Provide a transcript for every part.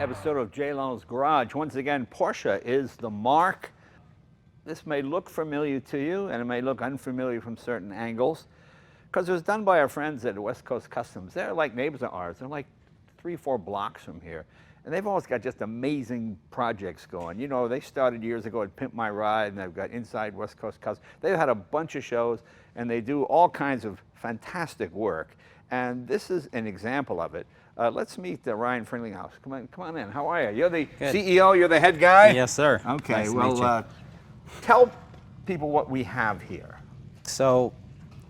episode of Jay Leno's Garage. Once again, Porsche is the mark. This may look familiar to you, and it may look unfamiliar from certain angles, because it was done by our friends at West Coast Customs. They're like neighbors of ours. They're like 3-4 blocks from here. And they've always got just amazing projects going. You know, they started years ago at Pimp My Ride, and they've got Inside West Coast Customs. They've had a bunch of shows, and they do all kinds of fantastic work. And this is an example of it. Let's meet Ryan Friedlinghaus. Come on in. How are you? You're the Good. CEO. You're the head guy. Yes, sir. Okay. Nice to well, meet you. Tell people what we have here. So,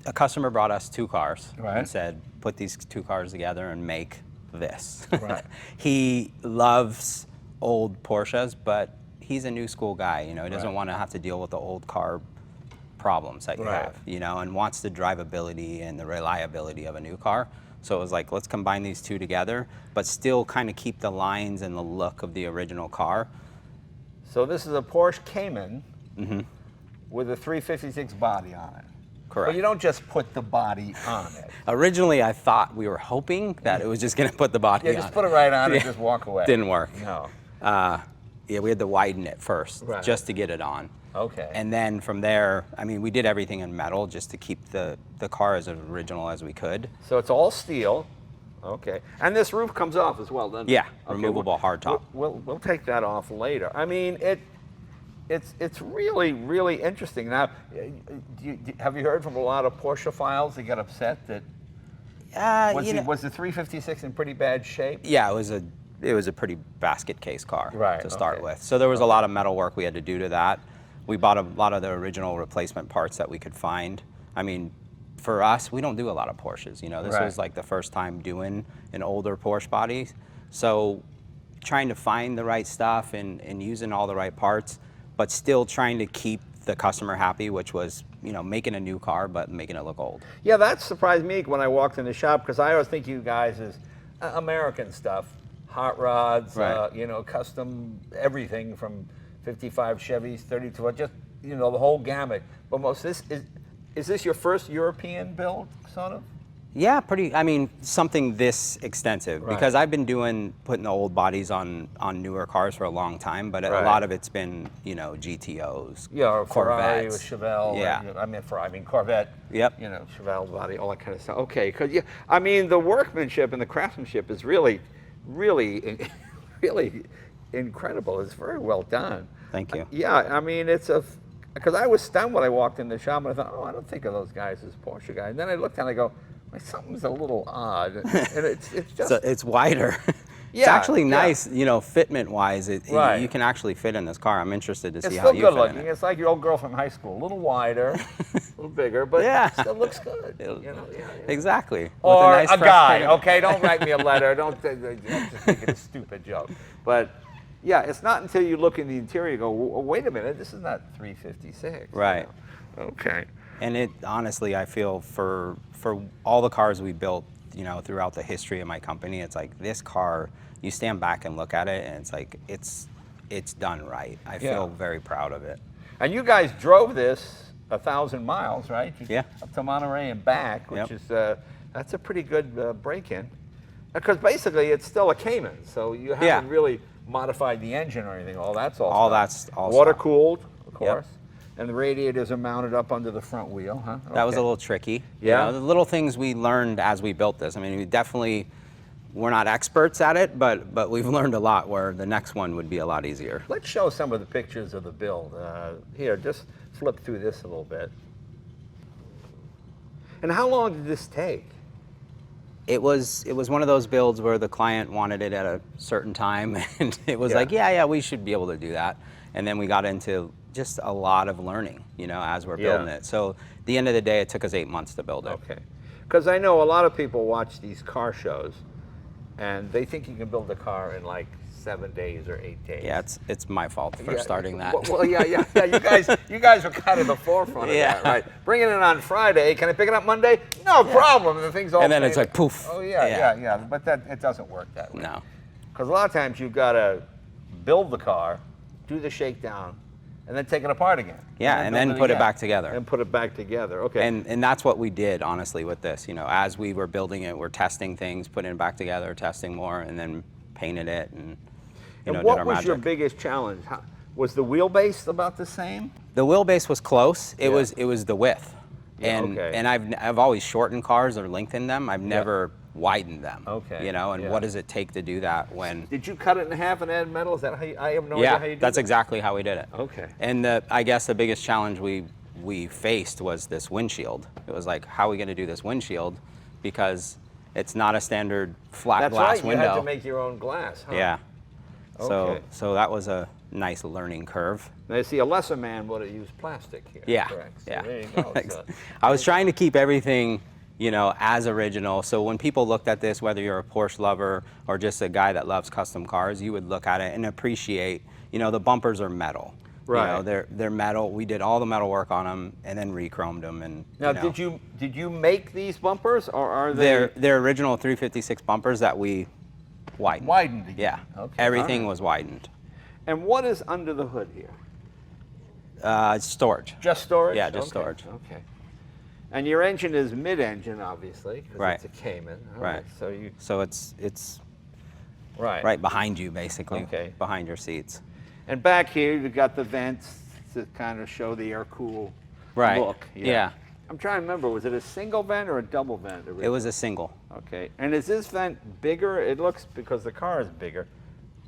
a customer brought us 2 cars Right. and said, "Put these 2 cars together and make this." Right. He loves old Porsches, but he's a new school guy. You know, he doesn't Right. want to have to deal with the old car problems that you Right. have. You know, and wants the drivability and the reliability of a new car. So it was like, let's combine these 2 together, but still kind of keep the lines and the look of the original car. So this is a Porsche Cayman with a 356 body on it. Correct. But you don't just put the body on it. Originally, I thought we were hoping that it was just going to put the body on. Yeah, just put it right on and just walk away. Didn't work. No. Yeah, we had to widen it first, Right. just to get it on. Okay. And then from there, I mean, we did everything in metal just to keep the car as original as we could. So it's all steel. Okay. And this roof comes off as well, doesn't it? Yeah, Okay, removable hardtop. We'll take that off later. I mean, it's really, really interesting. Now, have you heard from a lot of Porsche files that get upset that was the 356 in pretty bad shape? Yeah, it was a pretty basket case car Right, to start okay. with. So there was a lot of metal work we had to do to that. We bought a lot of the original replacement parts that we could find. I mean, for us, we don't do a lot of Porsches. You know, this Right. was like the first time doing an older Porsche body. So trying to find the right stuff and using all the right parts, but still trying to keep the customer happy, which was, you know, making a new car, but making it look old. Yeah, that surprised me when I walked in the shop, because I always think you guys is American stuff, hot rods, Right. you know, custom everything from 55 Chevys, 32, just, you know, the whole gamut. But most is this your first European build, sort of? Yeah, I mean, something this extensive, Right. because I've been putting the old bodies on newer cars for a long time, but Right. a lot of it's been, you know, GTOs, Yeah, or Ferrari with Corvettes. Chevelle. Yeah. I mean Corvette. Yep. You know, Chevelle body, all that kind of stuff. Okay, because yeah, I mean the workmanship and the craftsmanship is really, really, really incredible. It's very well done. Thank you. Yeah, I mean because I was stunned when I walked in the shop and I thought, oh, I don't think of those guys as Porsche guys. And then I looked and I go, well, something's a little odd, and it's just. So it's wider. It's Yeah, actually yeah. nice, you know, fitment-wise. Right. You can actually fit in this car. I'm interested to It's see still how you good fit in looking. it. It's like your old girl from high school. A little wider, a little bigger, but Yeah. still looks good. You know, yeah. Exactly. With Or nice a fresh guy, paint. okay? Don't write me a letter. Don't just make it a stupid joke. But yeah, it's not until you look in the interior you go, wait a minute, this is not 356. Right. You know? Okay. And it honestly, I feel for all the cars we built, you know, throughout the history of my company, it's like this car, you stand back and look at it and it's like, it's done right. I feel very proud of it. And you guys drove this 1,000 miles, right? Yeah. Up to Monterey and back, which Yep. is, that's a pretty good break-in. Because basically it's still a Cayman, so you haven't really modified the engine or anything. All that's All stuff. that's all Water stuff. cooled, of course. Yep. And the radiators are mounted up under the front wheel, huh? That was a Okay. little tricky. Yeah? You know, the little things we learned as we built this. I mean, we're not experts at it, but we've learned a lot where the next one would be a lot easier. Let's show some of the pictures of the build. Here, just flip through this a little bit. And how long did this take? It was one of those builds where the client wanted it at a certain time, and it was Yeah. like, yeah, we should be able to do that. And then we got into just a lot of learning, you know, as we're building it. So at the end of the day, it took us 8 months to build it. Okay. Because I know a lot of people watch these car shows, and they think you can build a car in like 7 days or 8 days. Yeah, it's my fault for starting that. Well, yeah. You guys were kind of the forefront of that, right? Bringing it on Friday. Can I pick it up Monday? No problem. The thing's all. And then it's painted. like poof. Oh yeah. But it doesn't work that way. No. Because a lot of times you've got to build the car, do the shakedown, and then take it apart again. Yeah, and then build put it again. back together. And put it back together. Okay. And that's what we did, honestly, with this. You know, as we were building it, we're testing things, putting it back together, testing more, and then painted it. And you know, And what did our was magic. your biggest challenge? Was the wheelbase about the same? The wheelbase was close. It Yeah. was the width. Yeah, And okay. and I've always shortened cars or lengthened them. I've never widened them. Okay, You know, and yeah. what does it take to do that when? Did you cut it in half and add metal? Is that how you, I have no idea how you Yeah, did that's that. exactly how we did it. Okay. And I guess the biggest challenge we faced was this windshield. It was like, how are we going to do this windshield? Because it's not a standard flat That's glass right, window. you had to make your own glass, huh? Yeah. Okay. So that was a nice learning curve. Now, you see, a lesser man would have used plastic here. Yeah. Correct. So Yeah. there you go. So, I was trying to keep everything, you know, as original. So when people looked at this, whether you're a Porsche lover or just a guy that loves custom cars, you would look at it and appreciate, you know, the bumpers are metal. Right. You know, they're metal. We did all the metal work on them and then re-chromed them. And now, you know, did you make these bumpers, or are they they're original 356 bumpers that we widened. widened again? Yeah. Okay. Everything all right. was widened. And what is under the hood here? Storage. Just storage? Yeah, just Okay, storage. Okay. And your engine is mid-engine, obviously, because Right. it's a Cayman. All Right. So you So it's right. behind you, basically. Okay. Behind your seats. And back here, you've got the vents to kind of show the air-cool Right. look. Yeah. I'm trying to remember, was it a single vent or a double vent? It was a single. Okay. And is this vent bigger? It looks, because the car is bigger.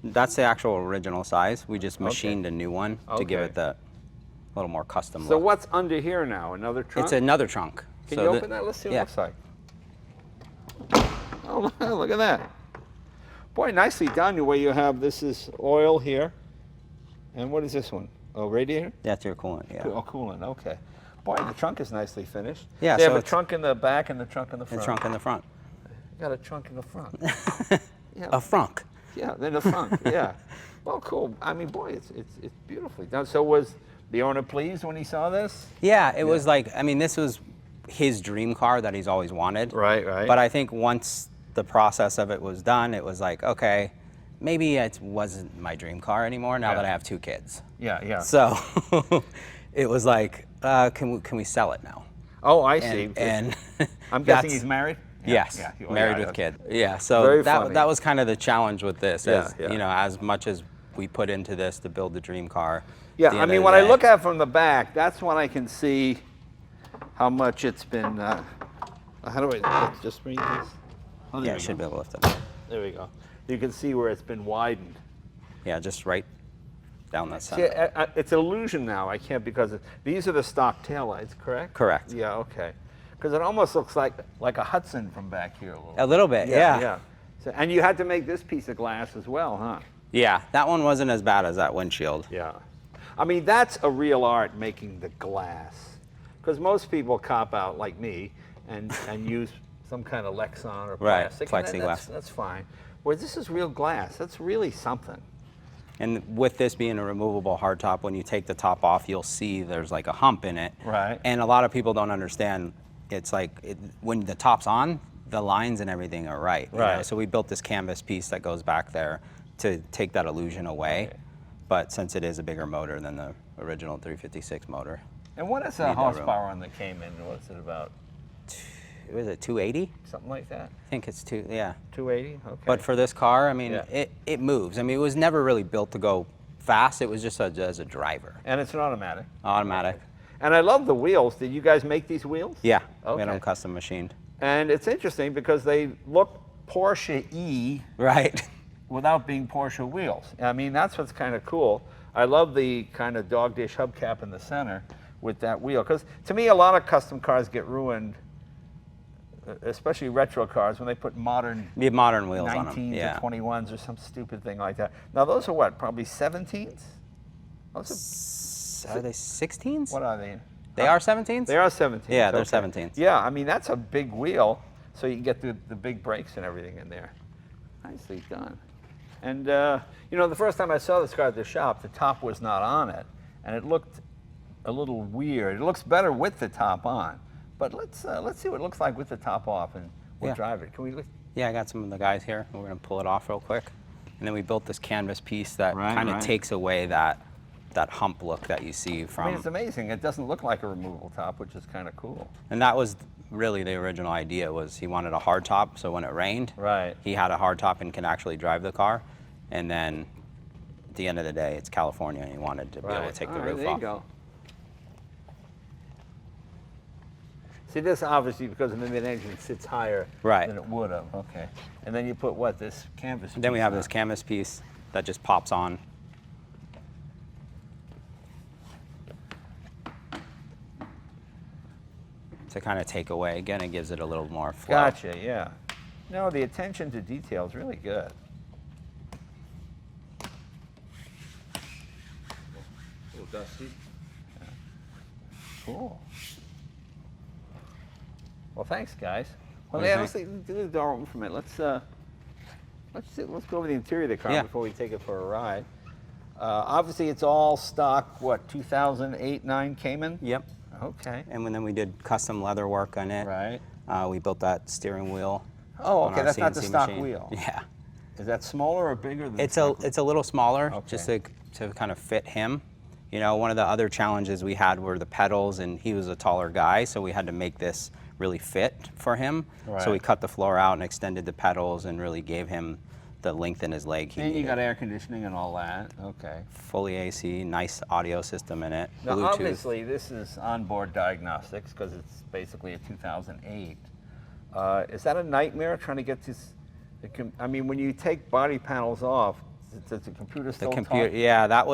That's the actual original size. We just machined a new one to give Okay. it the little more custom So look. what's under here now? Another trunk? It's another trunk. Can So you the- open that? Let's see what yeah. it looks like. Oh, look at that. Boy, nicely done, the way you have, this is oil here. And what is this one? Oh, radiator? That's your coolant, yeah. Oh, coolant, okay. Boy, the trunk is nicely finished. Yeah, They have so a it's- trunk in the back and the trunk in the The front. trunk in the front. You got a trunk in the front. Yeah. A frunk. Yeah, in the front, yeah. Well, cool. I mean, boy, it's beautifully done. So was the owner pleased when he saw this? Yeah, it was like, I mean, this was his dream car that he's always wanted. Right, right. But I think once the process of it was done, it was like, okay, maybe it wasn't my dream car anymore now Yeah. that I have 2 kids. Yeah, yeah. So it was like, can we sell it now? Oh, I see. And I'm guessing that's- he's married? Yes, Yeah. married with kid. Yeah, so Very funny. that was kind of the challenge with this. Yeah, As, yeah. You know, as much as we put into this to build the dream car. Yeah, at the I end mean, of the when I day- look at it from the back, that's when I can see how much it's been. How do I let's just read this? Oh, there Yeah, we I should go. be able to lift it. There we go. You can see where it's been widened. Yeah, just right down that See, center. it's an illusion now. I can't because these are the stock taillights, correct? Correct. Yeah, okay. Because it almost looks like a Hudson from back here a little. A little bit, yeah. Yeah. So, and you had to make this piece of glass as well, huh? Yeah, that one wasn't as bad as that windshield. Yeah. I mean, that's a real art, making the glass. Because most people cop out, like me, and use some kind of Lexan or Right, plastic. and then plexiglass. that's fine. Where this is real glass. That's really something. And with this being a removable hardtop, when you take the top off, you'll see there's like a hump in it. Right. And a lot of people don't understand. It's like when the top's on, the lines and everything are right. you know? Right. So we built this canvas piece that goes back there to take that illusion away. Okay. But since it is a bigger motor than the original 356 motor, And what is the Need that room. horsepower on the Cayman? What's it about? was it 280? Something like that? I think it's 280? Okay. But for this car, I mean, Yeah. it moves. I mean, it was never really built to go fast. It was just as a driver. And it's an automatic. Automatic. And I love the wheels. Did you guys make these wheels? Yeah, we Okay. had them custom machined. And it's interesting because they look Porsche-y Right. without being Porsche wheels. I mean, that's what's kind of cool. I love the kind of dog dish hubcap in the center with that wheel. Because to me, a lot of custom cars get ruined, especially retro cars, when they put modern We have modern wheels on 19s them. Yeah. or 21s or some stupid thing like that. Now, those are what, probably 17s? Those Are they 16s? what are they? They are 17s? They are 17s. Yeah, they're okay. 17s. Yeah, I mean, that's a big wheel, so you can get the big brakes and everything in there. Nicely done. And, you know, the first time I saw this car at the shop, the top was not on it, and it looked a little weird. It looks better with the top on. But let's see what it looks like with the top off, and we'll Yeah. drive it. Can we look? Yeah, I got some of the guys here. We're going to pull it off real quick. And then we built this canvas piece that Right, kind of right. takes away that hump look that you see I from. mean, it's amazing. It doesn't look like a removable top, which is kind of cool. And that was really the original idea, was he wanted a hard top, so when it rained, Right. he had a hard top and can actually drive the car. And then the end of the day, it's California, and he wanted to be able to take the roof there off. You go. See, this obviously, because of the mid-engine, sits higher Right. than it would have. Okay. And then you put what? This canvas piece Then we have on. this canvas piece that just pops on. To kind of take away. Again, it gives it a little more flow. Gotcha, yeah. No, the attention to detail is really good. A little dusty. Yeah. Cool. Well, thanks, guys. Well, What do you yeah, let's do the door open for a minute. Let's go over the interior of the car Yeah. before we take it for a ride. Obviously, it's all stock. What, 2008-9 Cayman? Yep. Okay. And then we did custom leather work on it. Right. We built that steering wheel. Oh, on okay. our That's not the CNC stock machine. wheel. Yeah. Is that smaller or bigger than? It's stock? a little smaller, Okay. just to kind of fit him. You know, one of the other challenges we had were the pedals, and he was a taller guy, so we had to make this really fit for him. Right. So we cut the floor out and extended the pedals and really gave him the length in his leg he And you needed. got air conditioning and all that. Okay. Fully AC, nice audio system in it. Now, Bluetooth. obviously, this is onboard diagnostics because it's basically a 2008. Is that a nightmare trying to get this? I mean, when you take body panels off, does the computer still The computer, talk? yeah, that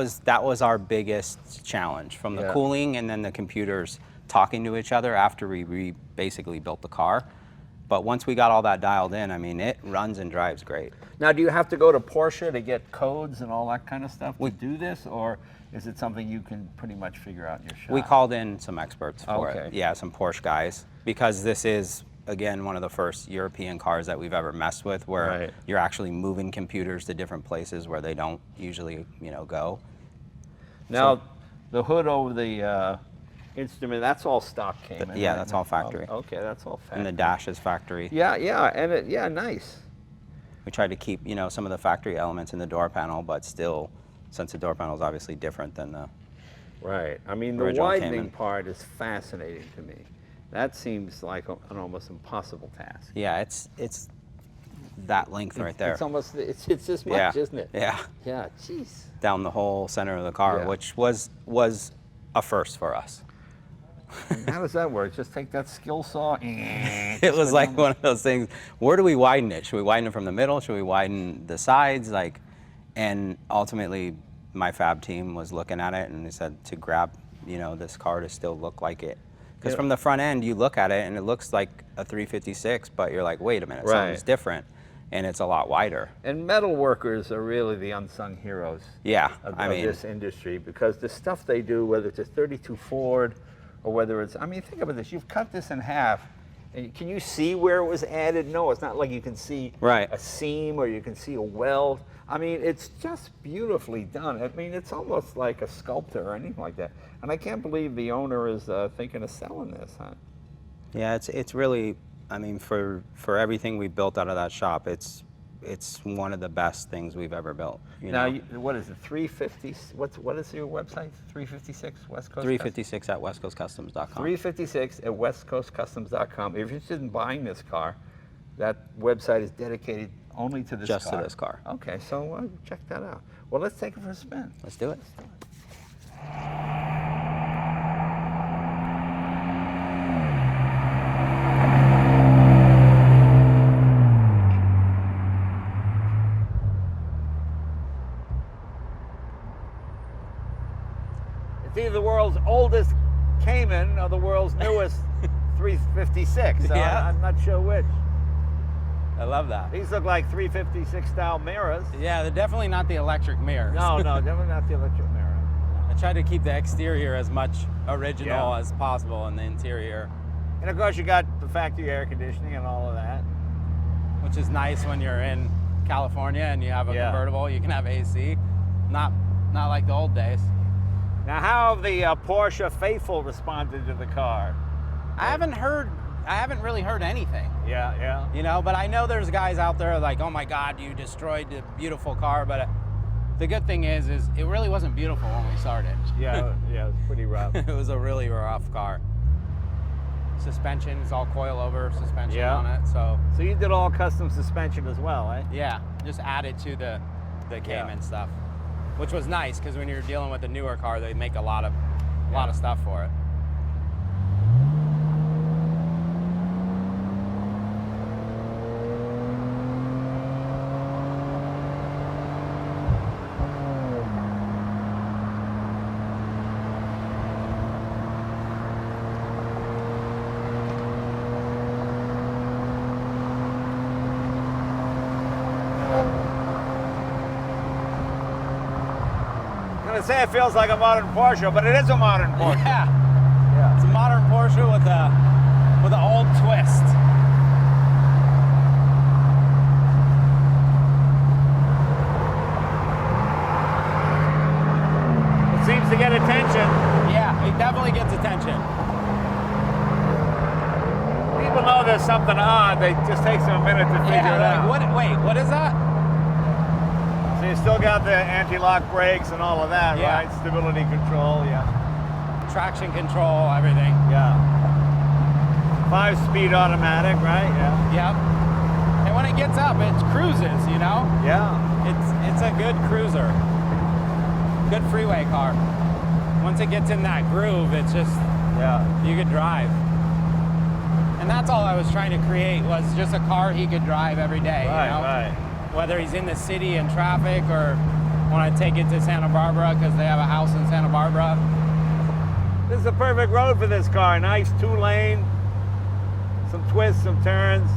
was our biggest challenge, from the Yeah. cooling and then the computers talking to each other after we basically built the car. But once we got all that dialed in, I mean, it runs and drives great. Now, do you have to go to Porsche to get codes and all that kind of stuff to do this, or is it something you can pretty much figure out in your shop? We called in some experts for Okay. it. Yeah, some Porsche guys, because this is, again, one of the first European cars that we've ever messed with, where Right. you're actually moving computers to different places where they don't usually, go. Now, the hood over the instrument, that's all stock Cayman. yeah, right? that's all factory. Oh, okay, that's all factory. And the dash is factory. Yeah, and nice. We tried to keep, some of the factory elements in the door panel, but still, since the door panel is obviously different than the Right. I mean, the Original widening Cayman. part is fascinating to me. That seems like an almost impossible task. Yeah, it's that length right there. It's almost it's this much, isn't it? Yeah, Yeah. Jeez. down the whole center of the car, Yeah. which was a first for us. And how does that work? Just take that skill saw. It was like one of those things. Where do we widen it? Should we widen it from the middle? Should we widen the sides? And ultimately, my fab team was looking at it and they said to grab, this car to still look like it. Because Yeah. from the front end, you look at it and it looks like a 356, but you're like, wait a minute, Right. something's different, and it's a lot wider. And metal workers are really the unsung heroes Yeah, of I mean, this industry, because the stuff they do, whether it's a 32 Ford or whether it's, I mean, think about this. You've cut this in half. And can you see where it was added? No, it's not like you can see Right. a seam or you can see a weld. I mean, it's just beautifully done. I mean, it's almost like a sculptor or anything like that. And I can't believe the owner is thinking of selling this, huh? yeah, it's really, I mean, for everything we built out of that shop, it's one of the best things we've ever built. Now, what is it, 350? What is your website? 356 West Coast? 356 at westcoastcustoms.com. 356 at westcoastcustoms.com. If you're interested in buying this car, that website is dedicated only to this Just car. to this car. Okay, so check that out. Well, let's take it for a spin. Let's do it. It's either the world's oldest Cayman or the world's newest 356. So Yeah. I'm not sure which. I love that. These look like 356 style mirrors. Yeah, they're definitely not the electric mirrors. No, definitely not the electric mirror. I tried to keep the exterior as much original Yeah. as possible, and the interior, And of course, you got the factory air conditioning and all of that. which is nice when you're in California and you have a Yeah. convertible, you can have AC. Not like the old days. Now, how have the Porsche faithful responded to the car? I haven't really heard anything. Yeah. But I know there's guys out there like, oh my God, you destroyed the beautiful car. But the good thing is it really wasn't beautiful when we started. Yeah, it's pretty rough. It was a really rough car. Suspension is all coilover suspension Yeah. on it, so So you did all custom suspension as well, eh? yeah, just added to the Cayman stuff. which was nice because when you're dealing with a newer car, they make a lot of stuff for it. I'm gonna say it feels like a modern Porsche, but it is a modern Porsche. Yeah, it's a modern Porsche with an old twist. It seems to get attention. Yeah, it definitely gets attention. People know there's something odd. They just takes them a minute to figure it out. Wait, what is that? So you still got the anti-lock brakes and all of that, Yeah. right? Stability control, yeah. Traction control, everything. Yeah. 5-speed automatic, right? Yeah. Yep. And when it gets up, it cruises, you know? Yeah. It's a good cruiser. Good freeway car. Once it gets in that groove, it's just, you could drive. And that's all I was trying to create, was just a car he could drive every day, Right, you know? right. Whether he's in the city in traffic or when I take it to Santa Barbara because they have a house in Santa Barbara. This is a perfect road for this car. Nice 2-lane, some twists, some turns.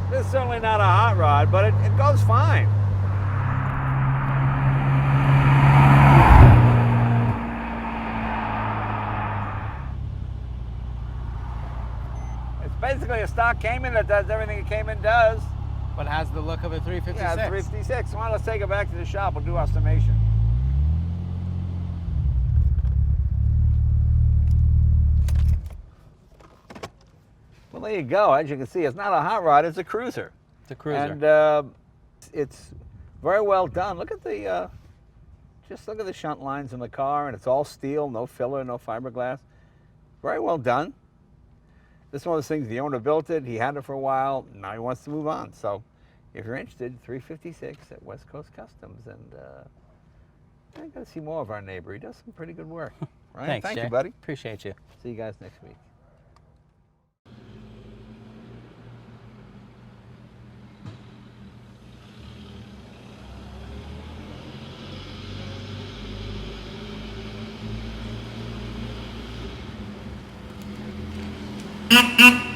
This is certainly not a hot rod, but it goes fine. It's basically a stock Cayman that does everything a Cayman does. But has the look of a 356. Yeah, 356. Well, let's take it back to the shop. We'll do our summation. Well, there you go. As you can see, it's not a hot rod. It's a cruiser. It's a cruiser. And it's very well done. Look at the, just look at the shunt lines in the car, and it's all steel, no filler, no fiberglass. Very well done. This is one of those things, the owner built it, he had it for a while, now he wants to move on. So if you're interested, 356 at West Coast Customs, and I got to see more of our neighbor. He does some pretty good work. Right? Thanks, Thank Jay. you, buddy. Appreciate you. See you guys next week. Mm-hmm.